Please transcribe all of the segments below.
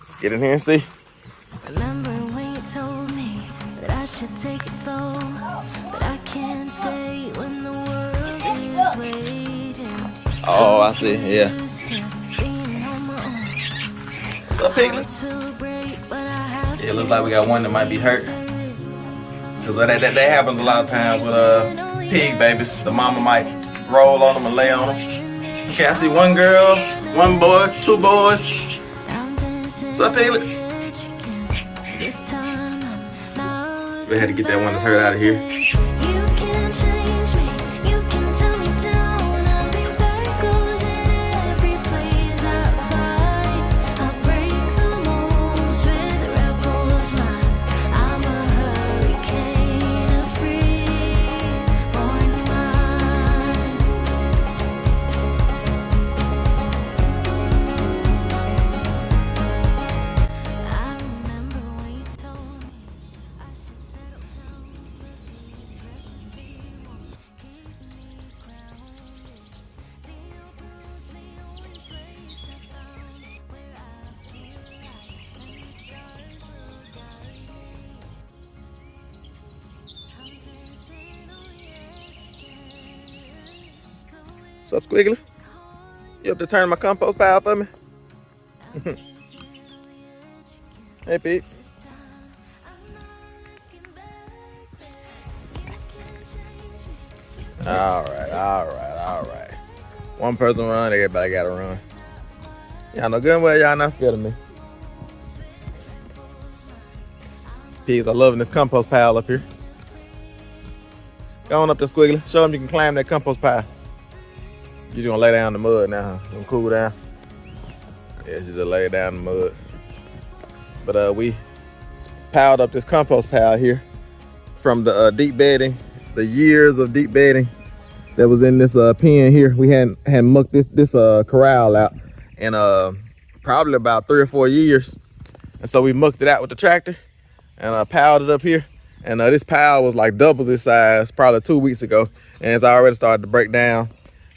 Let's get in here and see. Remember when you told me that I should take it slow, but I can't stay when the world is waiting. Oh, I see. Yeah. What's up, Piglets? Yeah, it looks like we got one that might be hurt. Cause that happens a lot of times with pig babies. The mama might roll on them and lay on them. Okay, I see one girl, one boy, two boys. What's up, Piglets? We had to get that one that's hurt out of here. What's up, Squiggly? You up to turn my compost pile for me? Hey, Pigs. All right. One person run, everybody gotta run. Y'all know good and well y'all not scared of me. Pigs are loving this compost pile up here. Go on up there, Squiggly. Show them you can climb that compost pile. You just gonna lay down in the mud now, huh? Gonna cool down. Yeah, she just lay down in the mud. But we piled up this compost pile here from the deep bedding, the years of deep bedding that was in this pen here. We hadn't mucked this corral out in probably about 3 or 4 years. And so we mucked it out with the tractor and piled it up here. And this pile was like double this size probably 2 weeks ago. And it's already started to break down.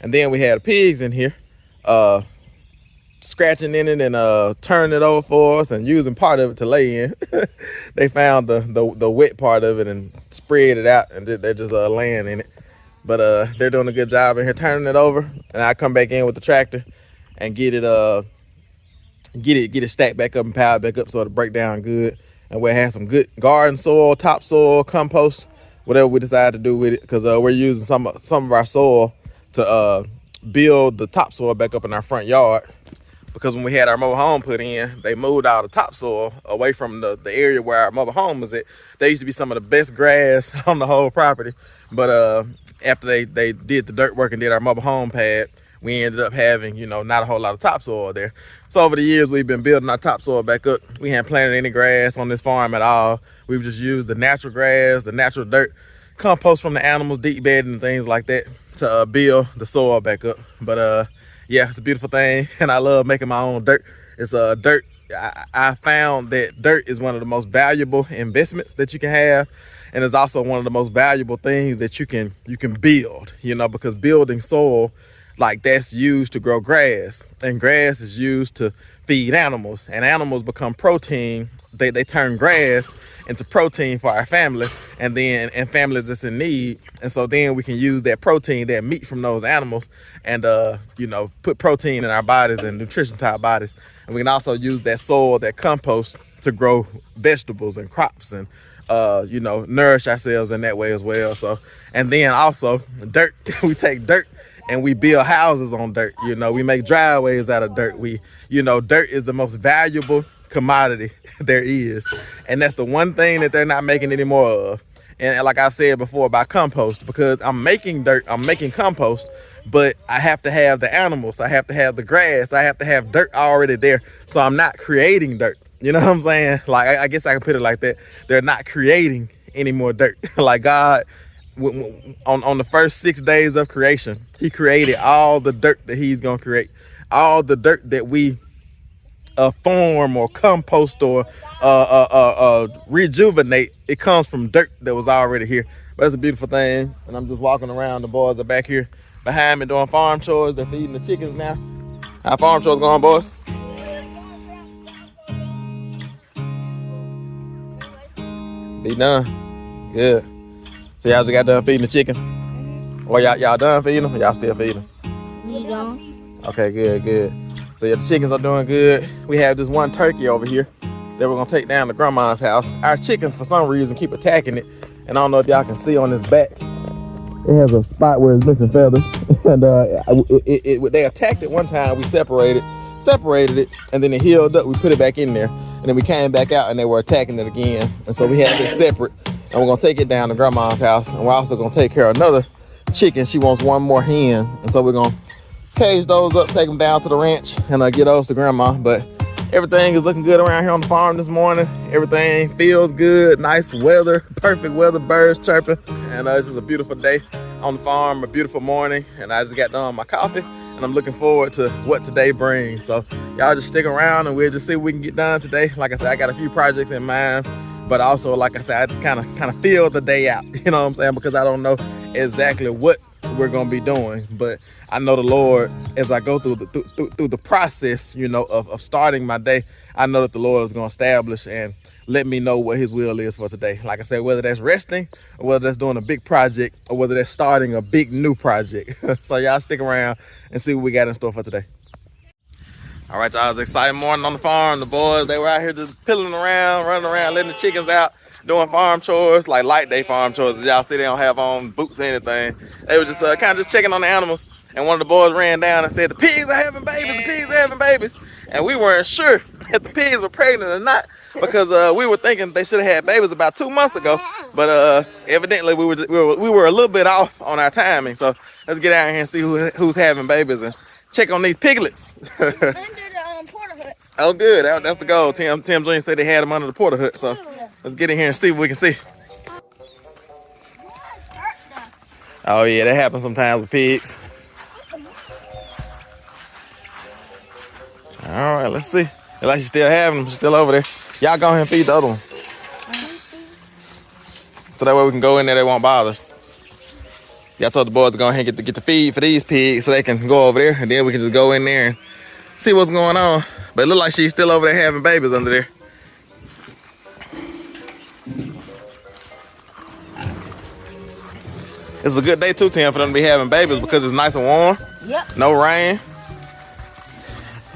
And then we had pigs in here scratching in it and turning it over for us and using part of it to lay in. They found the wet part of it and spread it out, and they're just laying in it. But they're doing a good job in here turning it over. And I come back in with the tractor and get it stacked back up and piled back up so it'll break down good. And we'll have some good garden soil, topsoil, compost, whatever we decide to do with it, because we're using some of our soil to build the topsoil back up in our front yard. Because when we had our mobile home put in, they moved all the topsoil away from the area where our mobile home was at. There used to be some of the best grass on the whole property. But after they did the dirt work and did our mobile home pad, we ended up having, you know, not a whole lot of topsoil there. So over the years, we've been building our topsoil back up. We hadn't planted any grass on this farm at all. We've just used the natural grass, the natural dirt, compost from the animals, deep bedding and things like that to build the soil back up. But yeah, it's a beautiful thing, and I love making my own dirt. It's dirt. I found that dirt is one of the most valuable investments that you can have, and it's also one of the most valuable things that you can build, you know, because building soil, like, that's used to grow grass, and grass is used to feed animals, and animals become protein. They turn grass into protein for our family, and families that's in need. And so then we can use that protein, that meat from those animals, and you know, put protein in our bodies and nutrition to our bodies. And we can also use that soil, that compost, to grow vegetables and crops and you know, nourish ourselves in that way as well. So, and then also dirt. We take dirt and we build houses on dirt. You know, we make driveways out of dirt. You know, dirt is the most valuable commodity there is, and that's the one thing that they're not making any more of. And like I've said before about compost, because I'm making dirt, I'm making compost, but I have to have the animals, I have to have the grass, I have to have dirt already there. So I'm not creating dirt. You know what I'm saying? Like, I guess I can put it like that. They're not creating any more dirt. Like, God, on the first 6 days of creation, he created all the dirt that he's gonna create. All the dirt that we form or compost or rejuvenate, it comes from dirt that was already here. But it's a beautiful thing. And I'm just walking around. The boys are back here behind me doing farm chores. They're feeding the chickens now. How farm chores going, boys? Be done. Good. So y'all just got done feeding the chickens? Or y'all done feeding them? Or y'all still feeding them? We done. Okay, good. So yeah, the chickens are doing good. We have this one turkey over here that we're gonna take down to grandma's house. Our chickens, for some reason, keep attacking it. And I don't know if y'all can see on this back. It has a spot where it's missing feathers. And they attacked it one time. We separated it, and then it healed up. We put it back in there. And then we came back out and they were attacking it again. And so we had this separate. And we're gonna take it down to grandma's house. And we're also gonna take care of another chicken. She wants one more hen. And so we're gonna cage those up, take them down to the ranch, and get those to grandma. But everything is looking good around here on the farm this morning. Everything feels good, nice weather, perfect weather, birds chirping. And this is a beautiful day on the farm, a beautiful morning. And I just got done my coffee, and I'm looking forward to what today brings. So y'all just stick around and we'll just see what we can get done today. Like I said, I got a few projects in mind, but also, like I said, I just kind of feel the day out, you know what I'm saying? Because I don't know exactly what we're gonna be doing, but I know the Lord, as I go through the process, you know, of starting my day, I know that the Lord is gonna establish and let me know what his will is for today. Like I said, whether that's resting, or whether that's doing a big project, or whether that's starting a big new project. So y'all stick around and see what we got in store for today. All right, y'all, it was an exciting morning on the farm. The boys, they were out here just pilling around, running around, letting the chickens out, doing farm chores, like light day farm chores. As y'all see, they don't have on boots or anything. They were just kind of just checking on the animals. And one of the boys ran down and said, the pigs are having babies, the pigs are having babies. And we weren't sure if the pigs were pregnant or not, because we were thinking they should have had babies about 2 months ago. But evidently we were a little bit off on our timing. So let's get out here and see who's having babies and check on these piglets. Under the porta hut. Oh, good. That's the goal. Tim Jr. said they had them under the porta hut. So let's get in here and see what we can see. Oh, yeah, that happens sometimes with pigs. All right, let's see. It's like she's still having them. She's still over there. Y'all go ahead and feed the other ones. So that way we can go in there, they won't bother us. Y'all told the boys to go ahead and get the feed for these pigs so they can go over there, and then we can just go in there and see what's going on. But it looks like she's still over there having babies under there. It's a good day too, Tim, for them to be having babies because it's nice and warm. Yep. No rain.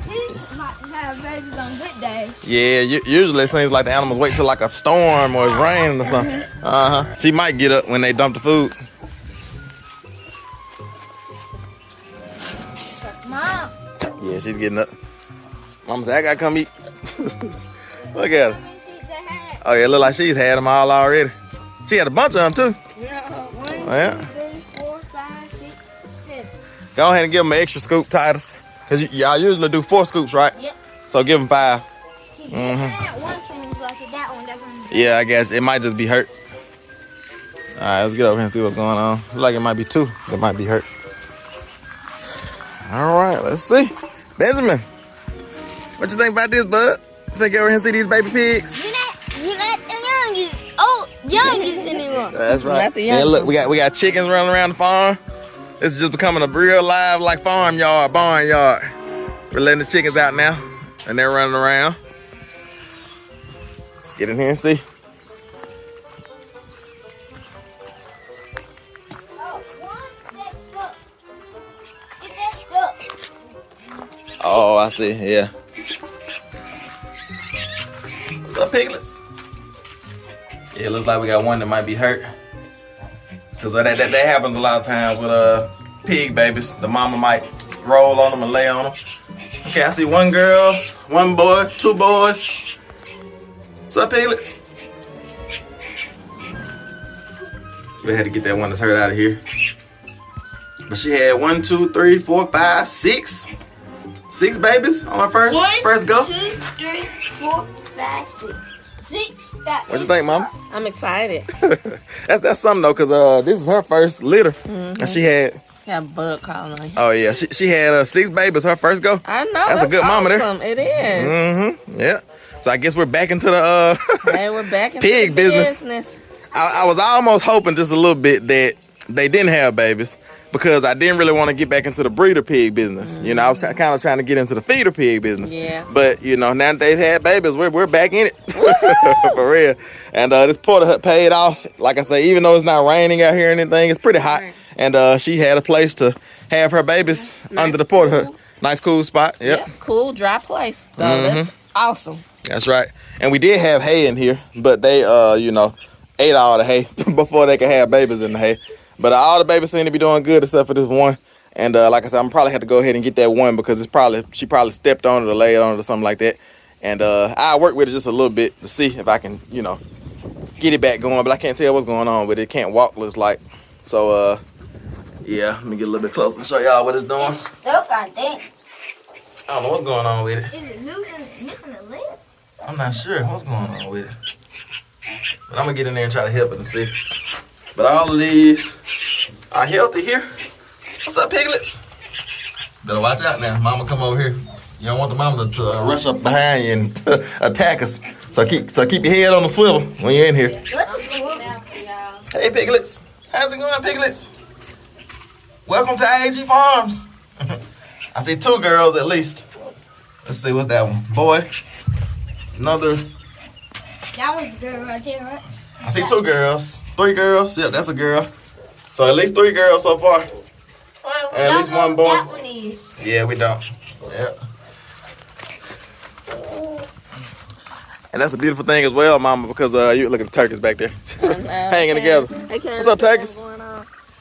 Pigs might have babies on good days. Yeah, usually it seems like the animals wait till like a storm or it's raining or something. She might get up when they dump the food. Mom. Yeah, she's getting up. Mama said, I gotta come eat. Look at her. Oh yeah, look like she's had them all already. She had a bunch of them too. Yeah, 1, Yeah. 2, 3, 4, 5, 6, 7. Go ahead and give them an extra scoop, Titus. Because y'all usually do 4 scoops, right? Yep. So give them 5. That one seems like it. That one doesn't. Yeah, I guess it might just be hurt. All right, let's get over here and see what's going on. Looks like it might be 2 that might be hurt. All right, let's see. Benjamin, what you think about this, bud? You think over here and see these baby pigs? You're not the youngest anymore. That's right. Not the And youngest. look, we got chickens running around the farm. This is just becoming a real live like barn yard. We're letting the chickens out now, and they're running around. Let's get in here and see. Oh, I see. Yeah. What's up, piglets? Yeah, it looks like we got one that might be hurt. Cause that happens a lot of times with pig babies. The mama might roll on them and lay on them. Okay, I see one girl, one boy, 2 boys. What's up, piglets? We had to get that one that's hurt out of here. But she had 1, 2, 3, 4, 5, 6. 6 babies on her first go. 1, 2, 3, 4, 5, 6. 6. What you think, Mama? I'm excited. That's something though, cause this is her first litter, and she had. Got a bug crawling on you. Oh yeah, she had 6 babies her first go. I know. That's a good mama there. Awesome. It is. Yeah. So I guess we're back into the Hey, we're back into pig the business. I was almost hoping just a little bit that they didn't have babies, because I didn't really want to get back into the breeder pig business. You know, I was kind of trying to get into the feeder pig business. Yeah. But, you know, now that they've had babies, we're back in it. For real. And this porta hut paid off. Like I say, even though it's not raining out here or anything, it's pretty hot. Right. And she had a place to have her babies under the porta hut. Nice, cool spot. Yep. Yeah, cool, dry place. So that's awesome. That's right. And we did have hay in here, but they, you know, ate all the hay before they could have babies in the hay. But all the babies seem to be doing good except for this one. And like I said, I'm probably have to go ahead and get that one because she probably stepped on it or laid on it or something like that. And I work with it just a little bit to see if I can, you know, get it back going. But I can't tell what's going on with it. It can't walk, looks like. So, yeah, let me get a little bit closer and show y'all what it's doing. Stuck, I think. I don't know what's going on with it. Is it missing a leg? I'm not sure what's going on with it. But I'm gonna get in there and try to help it and see. But all of these are healthy here. What's up, piglets? Better watch out now. Mama come over here. You don't want the mama to rush up behind you and attack us. So keep your head on the swivel when you're in here. Hey, piglets. How's it going, piglets? Welcome to I.A.G Farms. I see 2 girls at least. Let's see, what's that one? Boy. Another. That was a girl right there, right? I see 2 girls. 3 girls. Yeah, that's a girl. So at least 3 girls so far. Well, And at least 1 boy. That one is. Yeah, we don't. Yeah. And that's a beautiful thing as well, Mama, because you look at the turkeys back there hanging together. What's up, turkeys?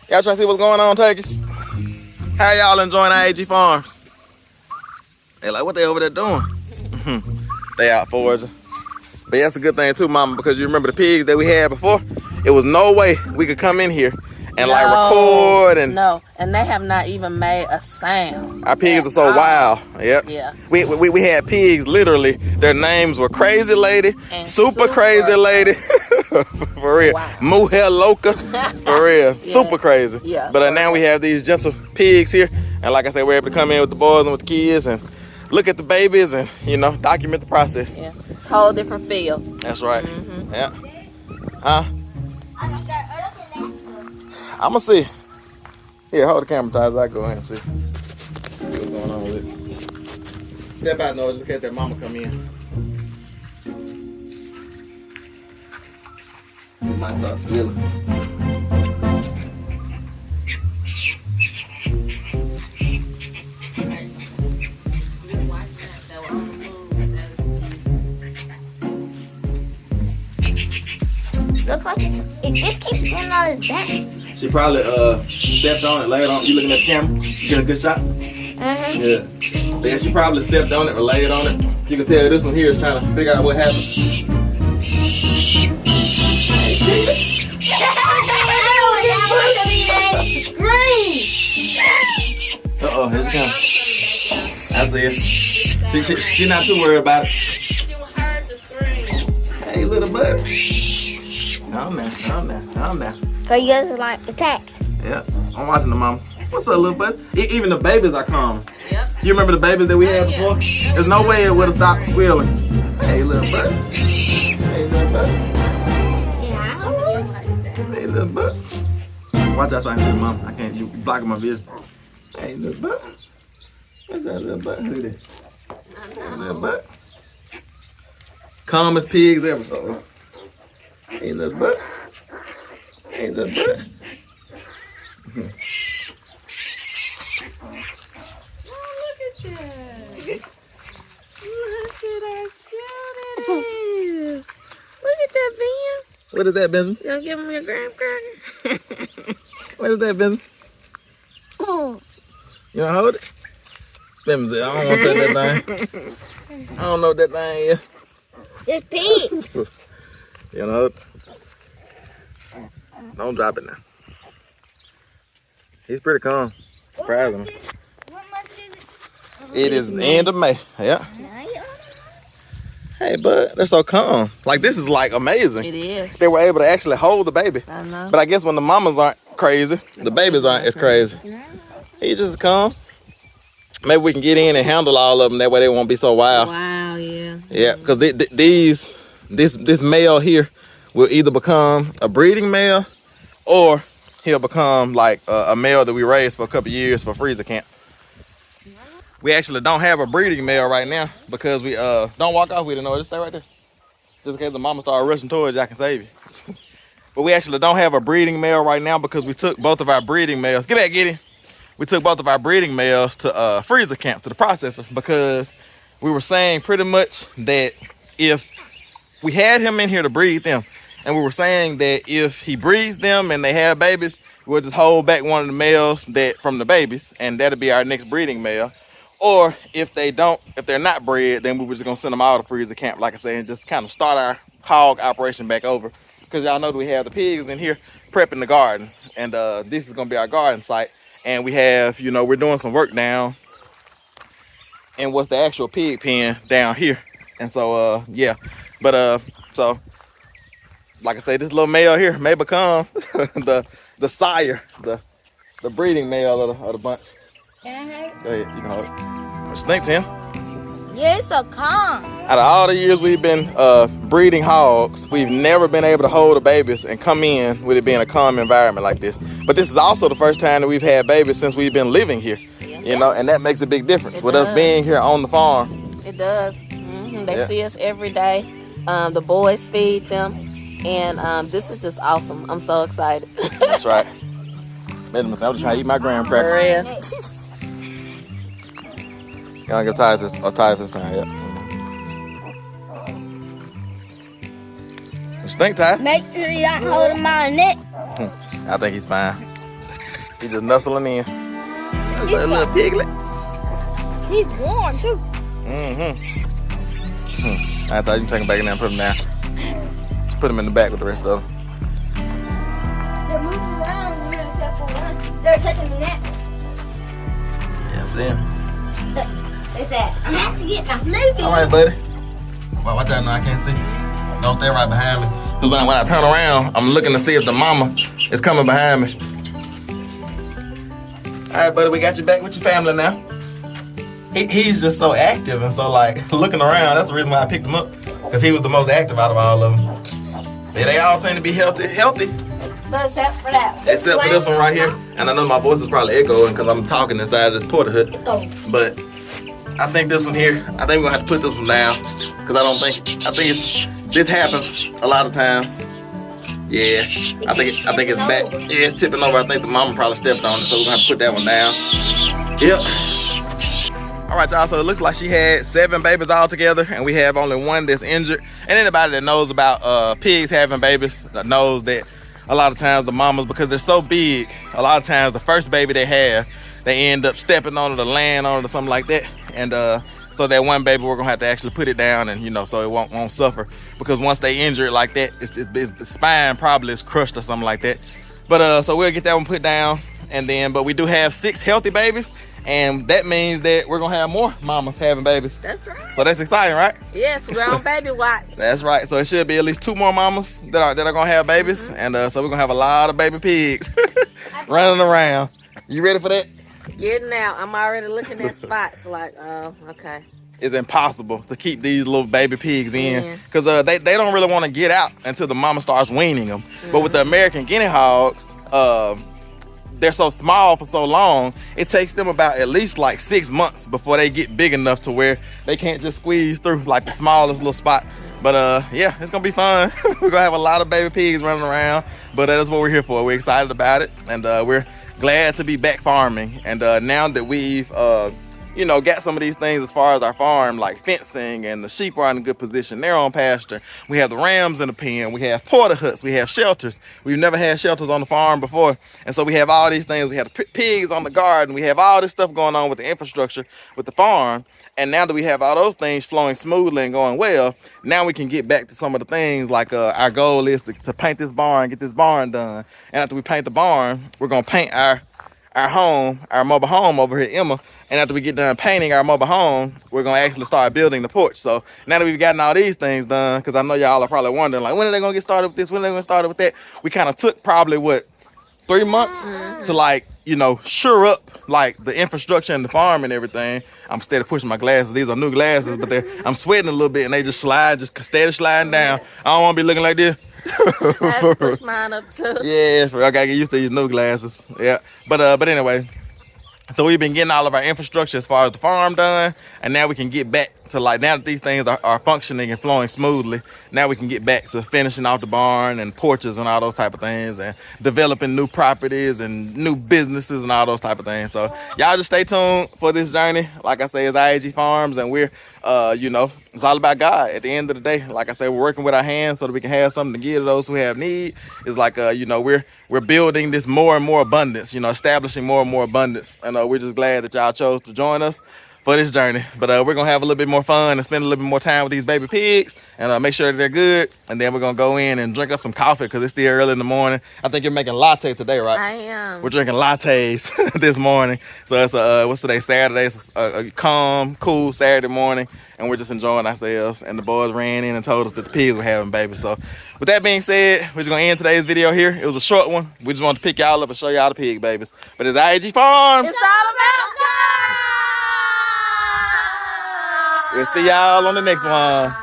Y'all trying to see what's going on, turkeys? How y'all enjoying I.A.G Farms? They like, what they over there doing? They out foraging. But that's a good thing too, Mama, because you remember the pigs that we had before? It was no way we could come in here and like record and and they have not even made a sound. our pigs are so wild. Yep. Yeah. We had pigs literally. Their names were Crazy Lady, And Super Crazy Lady, for real. Wow. Mujer Loca, for real. Super crazy. Yeah. But now we have these gentle pigs here, and like I said, we're able to come in with the boys and with the kids and look at the babies and, you know, document the process. Yeah. It's a whole different feel. That's right. Yeah. Huh? I'm gonna see. Here, hold the camera tight as I go in and see what's going on with it. Step out, Noah, just in case that mama come in. You might start stealing. Looks like it just keeps going on his back. She probably stepped on it, laid on it. You looking at the camera? You get a good shot? Yeah. But yeah, she probably stepped on it or laid on it. You can tell this one here is trying to figure out what happened. Uh-oh, here she comes. I see it. She not too worried about it. She heard the scream. Hey, little bud. Calm down. So you guys are like attacked. Yeah, I'm watching the mama. What's up, little bud? Even the babies are calm. Yep. You remember the babies that we had before? There's no way it would have stopped squealing. Hey, little bud. Hey, little bud. Yeah. Hey, little bud. Watch out so I can see the mama. I can't. You blocking my vision. Hey, little bud. What's that, little bud? Who this? Hey, little bud. Calmest pigs ever. Uh-oh. Hey, little bud. Hey, little bud. Look at that. Look at how cute it is. Look at that, Ben. What is that, Benjamin? You gonna give him your graham cracker? What is that, Benjamin? You wanna hold it? Benjamin said, I don't want to touch that thing. I don't know what that thing is. It's pig. You know, don't drop it now. He's pretty calm. Surprising. What month is it? It is the end of May. Yeah. Hey, bud, they're so calm. Like, this is like amazing. It is. They were able to actually hold the baby. I know. But I guess when the mamas aren't crazy, the babies aren't as crazy. He's just calm. Maybe we can get in and handle all of them. That way they won't be so wild. Wow, yeah. Yeah, because this male here will either become a breeding male or he'll become like a male that we raised for a couple years for freezer camp. We actually don't have a breeding male right now because we don't walk off with it. No, just stay right there. Just in case the mama start rushing towards you, I can save you. But we actually don't have a breeding male right now because we took both of our breeding males. Get back, Giddy. We took both of our breeding males to freezer camp, to the processor, because we were saying pretty much that if we had him in here to breed them, and we were saying that if he breeds them and they have babies, we'll just hold back one of the males from the babies, and that'll be our next breeding male. Or if they're not bred, then we were just gonna send them out to freezer camp, like I said, and just kind of start our hog operation back over. Because y'all know that we have the pigs in here prepping the garden, and this is gonna be our garden site. And we have, we're doing some work down and what's the actual pig pen down here. And so yeah, but so like I say, this little male here may become the sire, the breeding male of the bunch. Can I have it? Go ahead, you can hold it. What you think, Tim? Yeah, it's so calm. Out of all the years we've been breeding hogs, we've never been able to hold the babies and come in with it being a calm environment like this. But this is also the first time that we've had babies since we've been living here. And that makes a big difference with us being here on the farm. It does. They see us every day. The boys feed them, and this is just awesome. I'm so excited. That's right. I'm just trying to eat my graham cracker. For real. Gotta give Titus this time, yep. What you think, Ty? Make sure you don't hold him on the neck. I think he's fine. He's just nuzzling in. He's a little piglet. He's warm too. I thought you can take him back in there and put him down. Just put him in the back with the rest of them. They're moving around here except for one. They're taking the nap. Yeah, see him. They said, I have to get my fluke. All right, buddy. Well, watch out now, I can't see. Don't stay right behind me. Because when I turn around, I'm looking to see if the mama is coming behind me. All right, buddy, we got you back with your family now. He's just so active and so like looking around. That's the reason why I picked him up, because he was the most active out of all of them. Yeah, they all seem to be healthy. But except for that. Except for this one right here. And I know my voice is probably echoing because I'm talking inside of this porta hood. But I think this one here, I think we're gonna have to put this one down, because I think this happens a lot of times. Yeah, I think it's back. Yeah, it's tipping over. I think the mama probably stepped on it, so we're gonna have to put that one down. Yep. All right, y'all, so it looks like she had 7 babies all together, and we have only 1 that's injured. And anybody that knows about pigs having babies knows that a lot of times the mamas, because they're so big, a lot of times the first baby they have, they end up stepping on it or laying on it or something like that. And so that one baby, we're gonna have to actually put it down, and so it won't suffer, because once they injure it like that, its spine probably is crushed or something like that. But so we'll get that one put down, and then but we do have 6 healthy babies, and that means that we're gonna have more mamas having babies. That's right. So that's exciting, right? Yes, we're on baby watch. That's right. So it should be at least 2 more mamas that are gonna have babies, and so we're gonna have a lot of baby pigs running around. You ready for that? Getting out. I'm already looking at spots like, oh, okay. It's impossible to keep these little baby pigs in, because they don't really want to get out until the mama starts weaning them. But with the American guinea hogs, they're so small for so long, it takes them about at least like 6 months before they get big enough to where they can't just squeeze through like the smallest little spot. But yeah, it's gonna be fun. We're gonna have a lot of baby pigs running around, but that is what we're here for. We're excited about it, and we're glad to be back farming. And now that we've got some of these things as far as our farm, like fencing, and the sheep are in a good position, they're on pasture, we have the rams in the pen, we have porta huts, we have shelters. We've never had shelters on the farm before, and so we have all these things. We have the pigs on the garden, we have all this stuff going on with the infrastructure with the farm. And now that we have all those things flowing smoothly and going well, now we can get back to some of the things, like our goal is to paint this barn, get this barn done. And after we paint the barn, we're gonna paint our home, our mobile home over here, Emma. And after we get done painting our mobile home, we're gonna actually start building the porch. So now that we've gotten all these things done, because I know y'all are probably wondering, like, when are they gonna get started with this? When are they gonna start with that? We kind of took probably 3 months to like, sure up like the infrastructure and the farm and everything. I'm steady pushing my glasses. These are new glasses, but I'm sweating a little bit, and they just steady sliding down. I don't want to be looking like this. I had to push mine up too. Yeah, I gotta get used to these new glasses. Yeah, but anyway. So we've been getting all of our infrastructure as far as the farm done, and now we can get back to, like, now that these things are functioning and flowing smoothly, now we can get back to finishing off the barn and porches and all those type of things, and developing new properties and new businesses and all those type of things. So y'all just stay tuned for this journey. Like I say, it's I.A.G Farms, and we're you know, it's all about God at the end of the day. Like I say, we're working with our hands so that we can have something to give to those who have need. It's like, you know, we're building this more and more abundance, you know, establishing more and more abundance. And we're just glad that y'all chose to join us for this journey. But we're gonna have a little bit more fun and spend a little bit more time with these baby pigs, and make sure that they're good. And then we're gonna go in and drink us some coffee because it's still early in the morning. I think you're making latte today, right? I am. We're drinking lattes this morning. So it's what's today? Saturday. It's a calm, cool Saturday morning, and we're just enjoying ourselves. And the boys ran in and told us that the pigs were having babies. So with that being said, we're just gonna end today's video here. It was a short one. We just wanted to pick y'all up and show y'all the pig babies. But it's I.A.G Farms. It's all about God. We'll see y'all on the next one.